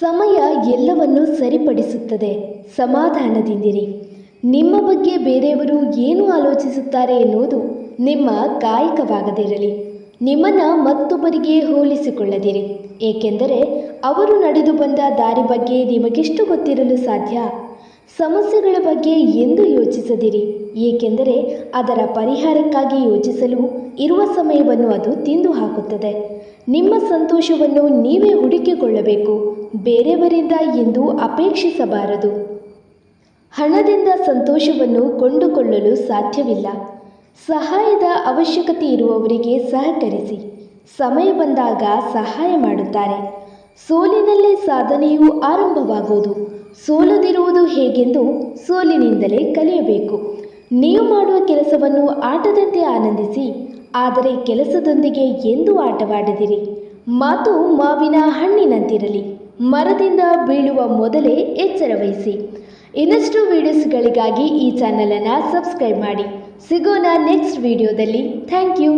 ಸಮಯ ಎಲ್ಲವನ್ನೂ ಸರಿಪಡಿಸುತ್ತದೆ. ಸಮಾಧಾನದಿಂದಿರಿ. ನಿಮ್ಮ ಬಗ್ಗೆ ಬೇರೆಯವರು ಏನು ಆಲೋಚಿಸುತ್ತಾರೆ ಎನ್ನುವುದು ನಿಮ್ಮ ಕಾಯಕವಾಗದಿರಲಿ. ನಿಮ್ಮನ್ನು ಮತ್ತೊಬ್ಬರಿಗೆ ಹೋಲಿಸಿಕೊಳ್ಳದಿರಿ, ಏಕೆಂದರೆ ಅವರು ನಡೆದು ಬಂದ ದಾರಿ ಬಗ್ಗೆ ನಿಮಗೆಷ್ಟು ಗೊತ್ತಿರಲು ಸಾಧ್ಯ. ಸಮಸ್ಯೆಗಳ ಬಗ್ಗೆ ಎಂದೂ ಯೋಚಿಸದಿರಿ, ಏಕೆಂದರೆ ಅದರ ಪರಿಹಾರಕ್ಕಾಗಿ ಯೋಚಿಸಲು ಇರುವ ಸಮಯವನ್ನು ಅದು ತಿಂದು ಹಾಕುತ್ತದೆ. ನಿಮ್ಮ ಸಂತೋಷವನ್ನು ನೀವೇ ಹುಡುಕಿಕೊಳ್ಳಬೇಕು, ಬೇರೆಯವರಿಂದ ಎಂದು ಅಪೇಕ್ಷಿಸಬಾರದು. ಹಣದಿಂದ ಸಂತೋಷವನ್ನು ಕೊಂಡುಕೊಳ್ಳಲು ಸಾಧ್ಯವಿಲ್ಲ. ಸಹಾಯದ ಅವಶ್ಯಕತೆ ಇರುವವರಿಗೆ ಸಹಕರಿಸಿ. ಸಮಯ ಬಂದಾಗ ಸಹಾಯ ಮಾಡುತ್ತಾರೆ. ಸೋಲಿನಲ್ಲೇ ಸಾಧನೆಯು ಆರಂಭವಾಗುವುದು. ಸೋಲದಿರುವುದು ಹೇಗೆಂದು ಸೋಲಿನಿಂದಲೇ ಕಲಿಯಬೇಕು. ನೀವು ಮಾಡುವ ಕೆಲಸವನ್ನು ಆಟದಂತೆ ಆನಂದಿಸಿ, ಆದರೆ ಕೆಲಸದೊಂದಿಗೆ ಎಂದೂ ಆಟವಾಡದಿರಿ. ಮಾತು ಮಾವಿನ ಹಣ್ಣಿನಂತಿರಲಿ, ಮರದಿಂದ ಬೀಳುವ ಮೊದಲೇ ಎಚ್ಚರ ವಹಿಸಿ. ಇನ್ನಷ್ಟು ವಿಡಿಯೋಸ್ಗಳಿಗಾಗಿ ಈ ಚಾನಲನ್ನು ಸಬ್ಸ್ಕ್ರೈಬ್ ಮಾಡಿ. ಸಿಗೋಣ ನೆಕ್ಸ್ಟ್ ವಿಡಿಯೋದಲ್ಲಿ. Thank you.